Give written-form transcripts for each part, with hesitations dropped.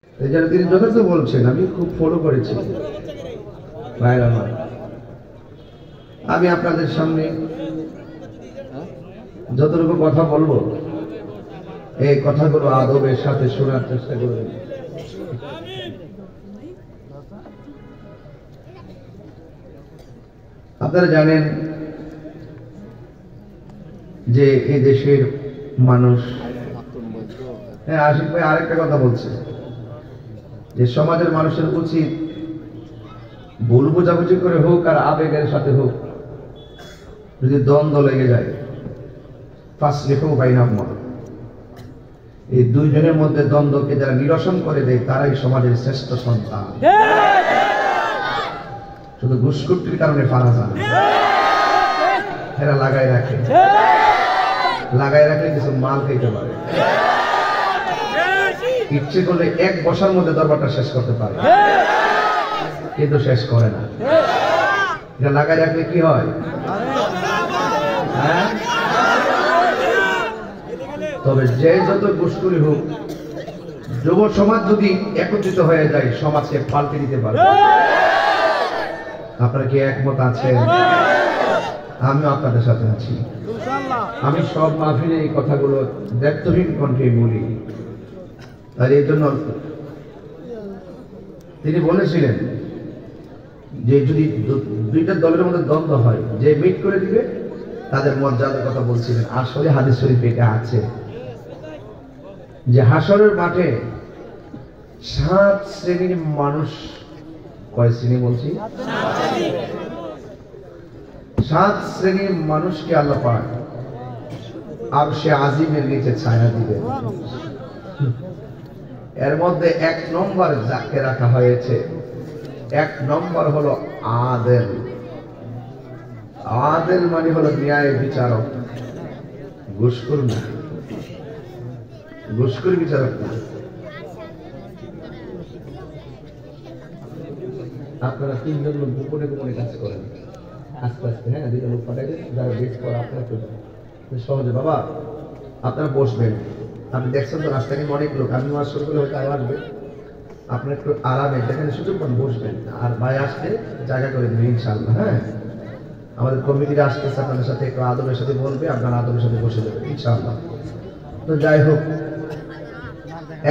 এই জন্য তিনি যথার্থ বলছেন, আমি খুব ফলো করেছি ভাইরা আমার। আমি আপনাদের সামনে যতটুকু কথা বলবো এই কথাগুলো আদবের সাথে শোনার চেষ্টা করবেন। আপনারা জানেন যে এই দেশের মানুষ, হ্যাঁ আশিক ভাই আরেকটা কথা বলছে যে সমাজের মানুষের উচিত ভুল বোঝাবুঝি করে হোক আর আবেগের সাথে হোক, যদি দ্বন্দ্ব লেগে যায় ফাসলিহু বাইনাহুমা, এই দুইজনের মধ্যে দ্বন্দ্বকে যারা নিরসন করে দেয় তারাই সমাজের শ্রেষ্ঠ সন্তান। শুধু ঘুষখুরটির কারণে ফারা যায় না, এরা লাগাই রাখলে কিছু মাল খেতে পারে, ইচ্ছে করলে এক বসার মধ্যে দরবারটা শেষ করতে পারে, কিন্তু শেষ করে না। এটা লাগাই রাখলে কি হয়? হ্যাঁ, তবে যে যত ঘুষখুরি হোক, যুব সমাজ যদি একত্রিত হয়ে যায় সমাজকে পাল্টে দিতে পারে। আপনারা কি একমত আছেন? আমিও আপনাদের সাথে আছি। আমি সব মাহফিলে এই কথাগুলো দায়িত্বহীন কণ্ঠে বলি। আর এই জন্য তিনি বলেছিলেন যে যদি দুইটা দলের মধ্যে দ্বন্দ্ব হয়, যে মিট করে দিবে তাদের মর্যাদার কথা বলছিলেন। আসলে হাদিস শরীফে এটা আছে যে হাসরের মাঠে 7 শ্রেণীর মানুষ, কয় শ্রেণী বলছি? 7 শ্রেণীর মানুষকে আল্লাহ পাক আরশে আজিমের নিচে ছায়া দিবেন। এর মধ্যে 1 নম্বর যাকে রাখা হয়েছে, 1 নম্বর হলো আদেল। আদেল মানে হলো ন্যায় বিচারক, ঘুষখোর না, ঘুষখোর বিচারক না। আপনারা 3 জন লোক গোপনে গোপনে কাজ করেন, আস্তে আস্তে, হ্যাঁ 2টা লোক পাঠাইলে যারা বেশ করে আপনারা সহজে। বাবা আপনারা বসবেন, আপনি দেখছেন তো রাস্তায় অনেক লোক, আমি ওয়াজ শুরু করে হয়তো আরো আসবে, আপনার একটু আরামে যেখানে সুযোগ পান বসবেন, আর ভাই আসলে জায়গা করে দেবেন ইনশাআল্লাহ। হ্যাঁ, আমাদের কমিটিরা আসতেছে, আপনাদের সাথে একটু আদবের সাথে বলবে, আপনারা আদবের সাথে বসে দেবেন ইনশাআল্লাহ। তো যাই হোক,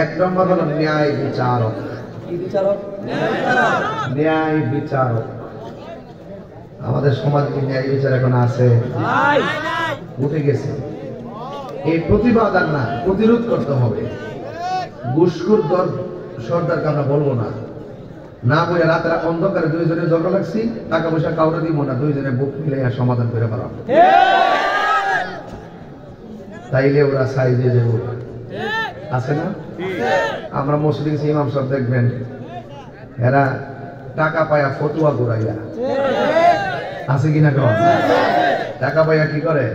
1 নম্বর হলো ন্যায় বিচারক। কি বিচারক? ন্যায় বিচারক। আমাদের সমাজে কি ন্যায় বিচার এখন আছে? উঠে গেছে। এই প্রতিবাদ আর না, প্রতিরোধ করতে হবে। ঘুষখোর সর্দারকে আমরা বলবো না, না বলে রাতের অন্ধকারে 2 জনে ঝগড়া লাগছি, টাকা পয়সা কাউরে দিব না, 2 জনে বুক মিলে সমাধান করে পারব, তাইলে ওরা সাইজে দেব। আছে না? আমরা মসজিদে গেছি, ইমাম সাহেব দেখবেন এরা টাকা পায়া ফতুয়া ঘুরাইয়া, আছে কিনা কম? টাকা পাইয়া কি করে?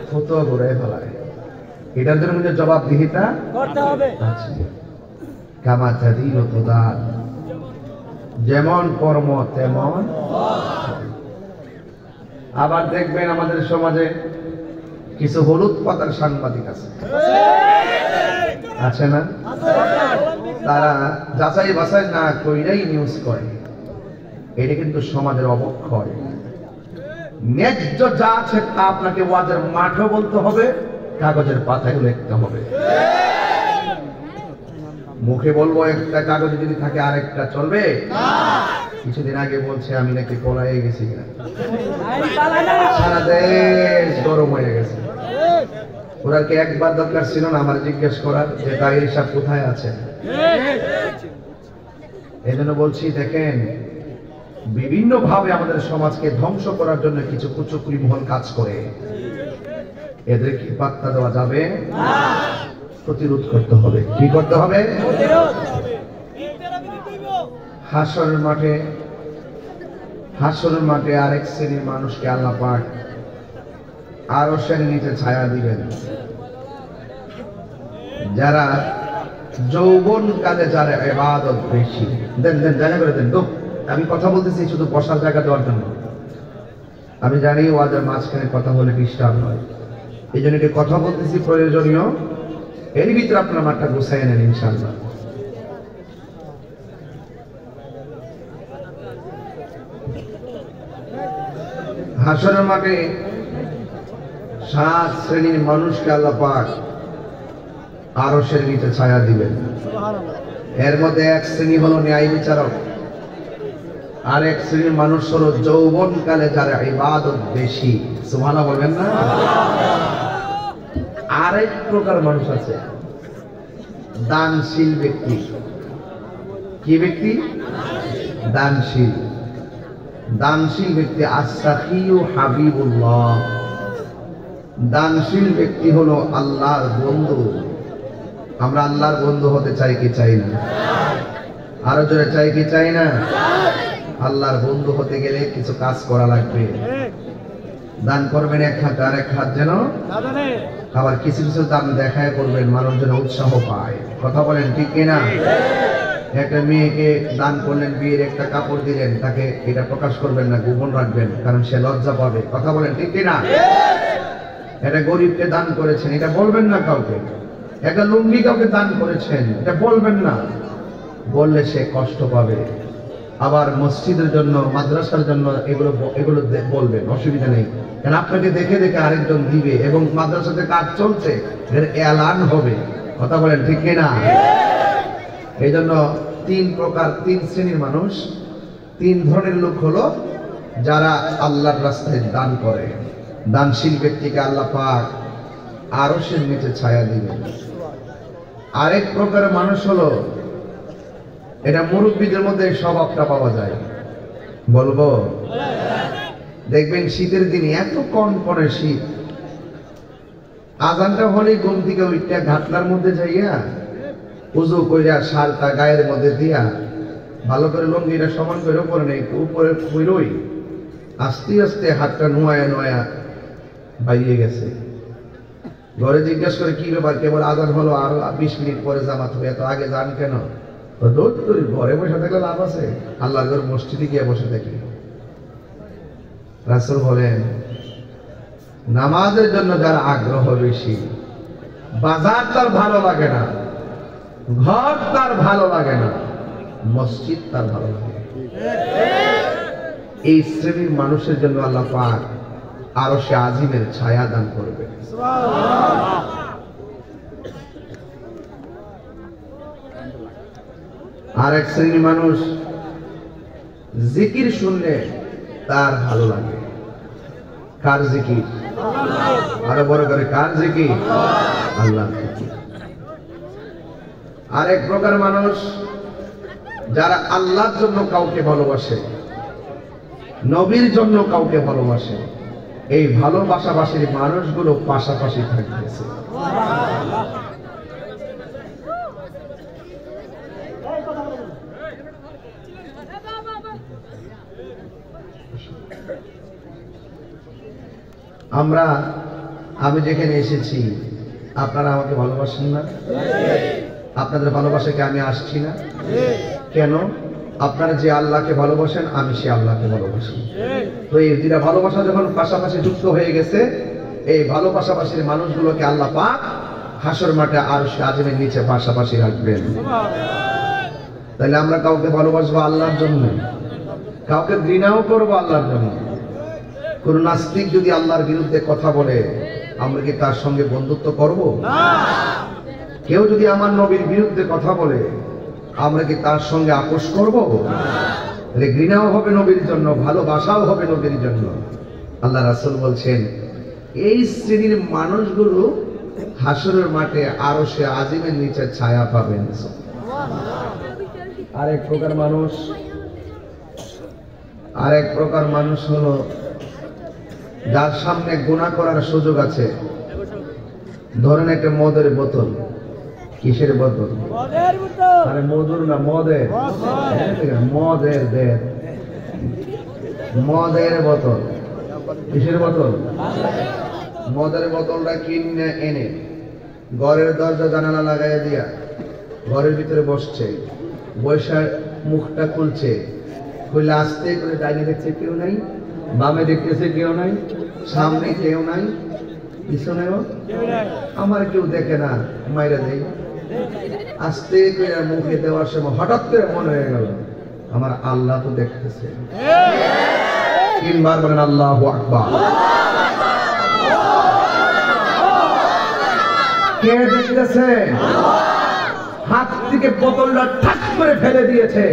ফতুয়া ঘুরাই ফেলায়। এটার জন্য জবাবদিহিতা করতে হবে। আচ্ছা, কামা তাদিন তুদান, যেমন কর্ম তেমন। আবার দেখবেন আমাদের সমাজে কিছু হলুদ পাতার সাংবাদিক আছে না? তারা যাচাই বাছাই না কইরাই নিউজ করে। এটা কিন্তু সমাজের অবক্ষয়। ন্যায্য যা আছে তা আপনাকে ওয়াজের মাঠে বলতে হবে, কাগজের পাতায় লিখতে হবে। মুখে বলবো একটা, কাগজে যদি থাকে আরেকটা চলবে? কিছুদিন আগে বলছে আমি নাকি পলায়ে গেছি, সারা দেশ গরম হয়ে গেছে। ওরা কি একবার দরকার ছিল না আমার জিজ্ঞেস করার যে তাই সব কোথায় আছে? এই জন্য বলছি, দেখেন বিভিন্ন ভাবে আমাদের সমাজকে ধ্বংস করার জন্য কিছু কুচক্রী মহল কাজ করে, এদের কি পাত্তা দেওয়া যাবে না, প্রতিরোধ করতে হবে। কি করতে হবে? হাসরের মাঠে আরেক শ্রেণীর মানুষকে আল্লাহ পাক আরশের নিচে ছায়া দিবেন, যারা যৌবন কালে যারা ইবাদত বেশি। দেন জানা করে দেন তো, আমি কথা বলতেছি শুধু বসার জায়গা দেওয়ার জন্য। আমি জানি ওয়াজের মাঝখানে কথা বলে ডিস্টার্ব হয়, এই জন্য কথা বলতেছি প্রয়োজনীয়। এর ভিতরে আপনার মাঠটা গুছাই নেন ইনশাআল্লাহ। হাসরের মাঠে 7 শ্রেণীর মানুষকে আল্লাহ পাক আরশের নিচে ছায়া দিবেন। এর মধ্যে এক শ্রেণী হলো ন্যায় বিচারক, আর এক শ্রেণীর মানুষ হলো যৌবনকালে যারা ইবাদত বেশি। সুবহানাল্লাহ বলবেন না? আরেক প্রকার মানুষ আছে দানশীল ব্যক্তি। কি ব্যক্তি? দানশীল। দানশীল ব্যক্তি আস-সাখিয়ু হাবিবুল্লাহ। দানশীল ব্যক্তি হলো আল্লাহর বন্ধু। আমরা আল্লাহর বন্ধু হতে চাই কি চাই না? আরো জোরে চাই কি চাই না? আল্লাহর বন্ধু হতে গেলে কিছু কাজ করা লাগবে। দান করবেন এক হাত, আর এক হাত যেন, আবার কিছু কিছু দান দেখায় করবেন, মানুষ যেন উৎসাহ পায়। কথা বলেন ঠিক কিনা? একটা মেয়েকে দান করলেন, বিয়ের একটা কাপড় দিলেন, তাকে এটা প্রকাশ করবেন না, গোপন রাখবেন, কারণ সে লজ্জা পাবে। কথা বলেন ঠিক কিনা? একটা গরিবকে দান করেছেন, এটা বলবেন না কাউকে। একটা লুঙ্গি কাউকে দান করেছেন, এটা বলবেন না, বললে সে কষ্ট পাবে। আবার মসজিদের জন্য, মাদ্রাসার জন্য এগুলো বলবেন, অসুবিধা নেই, কারণ আপনাকে দেখে দেখে আরেকজন দিবে এবং মাদ্রাসাতে কাজ চলছে, এর এলান হবে। কথা বলেন ঠিক কিনা? এই জন্য 3 প্রকার, 3 শ্রেণীর মানুষ, 3 ধরনের লোক হলো যারা আল্লাহর রাস্তায় দান করে। দানশীল ব্যক্তিকে আল্লাহ পাক আরশের নিচে ছায়া দিবেন। আরেক প্রকার মানুষ হলো, এটা মুরব্বীদের মধ্যে স্বভাবটা পাওয়া যায়। বলবো? দেখবেন শীতের দিনে এত কনকনে শীত, আজানটা হলেই ঘুম থেকে উঠে ঘাটলার মধ্যে যাইয়া উজু কইরা শালটা গায়ের মধ্যে দিয়া ভালো করে লুঙ্গিটা সমান করে উপরে নেই, উপরে কইরই আস্তে আস্তে হাতটা নোয়া নোয়া বাইরে গেছে। ঘরে জিজ্ঞেস করে কি ব্যাপার, কেবল আজান হলো, আরো 20 মিনিট পরে জামাত হবে, এত আগে যান কেন? ঘরে বসে থাকলে লাভ আছে? আল্লাহর ঘর মসজিদে গিয়ে বসে থাকি। রাসূল বলেন, নামাজের জন্য যার আগ্রহ বেশি, বাজার তার ভালো লাগে না, ঘর তার ভালো লাগে না, মসজিদ তার ভালো লাগে। এই শ্রেণীর মানুষের জন্য আল্লাহ পাক আরশে আজিমের ছায়া দান করবে। আর এক শ্রেণীর মানুষ জিকির শুনলে তার ভালো লাগে। কার জিকির? আরো বড় করে, কার জিকির? আল্লাহর জিকির। আরেক প্রকার মানুষ যারা আল্লাহর জন্য কাউকে ভালোবাসে, নবীর জন্য কাউকে ভালোবাসে, এই ভালোবাসাবাসীর মানুষগুলো পাশাপাশি থাকতেছে। আমি যেখানে এসেছি, আপনারা আমাকে ভালোবাসেন না? আপনাদের ভালোবাসাকে আমি আসছি না কেন? আপনারা যে আল্লাহকে ভালোবাসেন, আমি সে আল্লাহকে ভালোবাসি। তো এই দুইটা ভালোবাসা যখন পাশাপাশি যুক্ত হয়ে গেছে, এই ভালোবাসাবাসীর মানুষগুলোকে আল্লাহ পাক হাসর মাঠে আরশে আজিমের নিচে পাশাপাশি রাখবেন। তাহলে আমরা কাউকে ভালোবাসবো আল্লাহর জন্য, কাউকে ঘৃণাও করবো আল্লাহর জন্য। কোন নাস্তিক যদি আল্লাহর বিরুদ্ধে কথা বলে, আমরা কি তার সঙ্গে বন্ধুত্ব করব? কেউ যদি আমার নবীর বিরুদ্ধে কথা বলে, আমরা কি তার সঙ্গে আপোষ করব? তাহলে ঘৃণাও হবে নবীর জন্য, ভালোবাসাও হবে নবীর জন্য। আল্লাহ রাসূল বলছেন, এই শ্রেণীর মানুষগুলো হাসরের মাঠে আরশে আজিমের নিচে ছায়া পাবেন। আরেক প্রকার মানুষ হলো যার সামনে গুনাহ করার সুযোগ আছে। ধরেন একটা মদের বোতল। কিসের বোতল? আরে মধুর না, মদের। মদের বোতল। কিসের বোতল? মদের বোতলটা কিনে এনে ঘরের দরজা জানালা লাগাইয়া দিয়া ঘরের ভিতরে বসছে, বৈশাখ মুখটা খুলছে, খুলে আস্তে করে ডাইনে দেখছে কেউ নাই, বামে দেখতেছে কেউ নাই, সামনে কেউ নাই, পিছনেও আমার কেউ দেখে না, মাইরা দেই। আস্তে করে মুখে দেওয়ার সময় হঠাৎ করে মনে হয়ে গেল, আমার আল্লাহ তো দেখতেছে। তিনবার বলেন আল্লাহু আকবার। কে দেখতেছে? হাত থেকে বোতলটা ঠাক করে ফেলে দিয়েছে।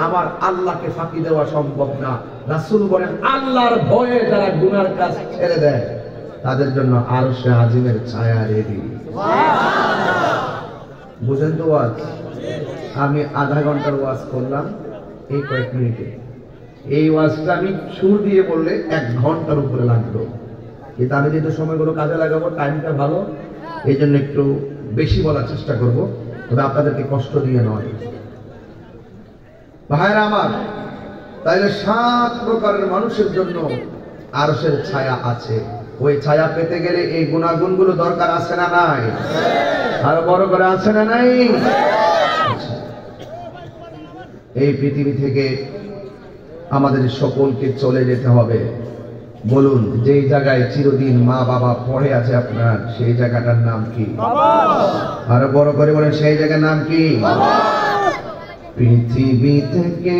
আমার আল্লাহকে ফাঁকি দেওয়া সম্ভব না। রাসূল বলেন আল্লাহর ভয়ে যারা গুনার কাজ ছেড়ে দেয় তাদের জন্য আরশে আজিমের ছায়া রেডি। বুঝেন তো ওয়াজ? আমি আধা ঘন্টার ওয়াজ করলাম এই কয়েক মিনিটে। এই ওয়াজটা আমি সুর দিয়ে বললে 1 ঘন্টার উপরে লাগলো, কিন্তু আমি যেহেতু সময়গুলো কাজে লাগাবো, টাইমটা ভালো, এই জন্য একটু বেশি বলার চেষ্টা করব, তবে আপনাদেরকে কষ্ট দিয়ে নয়। ভাইরা আমার, তাইলে 7 প্রকারের মানুষের জন্য আরশের ছায়া আছে। ওই ছায়া পেতে গেলে এই গুণাগুণগুলো দরকার আছে না নাই? আরো বড় করে আছে না নাই? এই পৃথিবী থেকে আমাদের সকলকে চলে যেতে হবে। বলুন, যেই জায়গায় চিরদিন মা বাবা পড়ে আছে আপনার, সেই জায়গাটার নাম কি? আরো বড় করে বলেন, সেই জায়গার নাম কি? পৃথিবী থেকে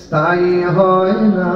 স্থায়ী হয় না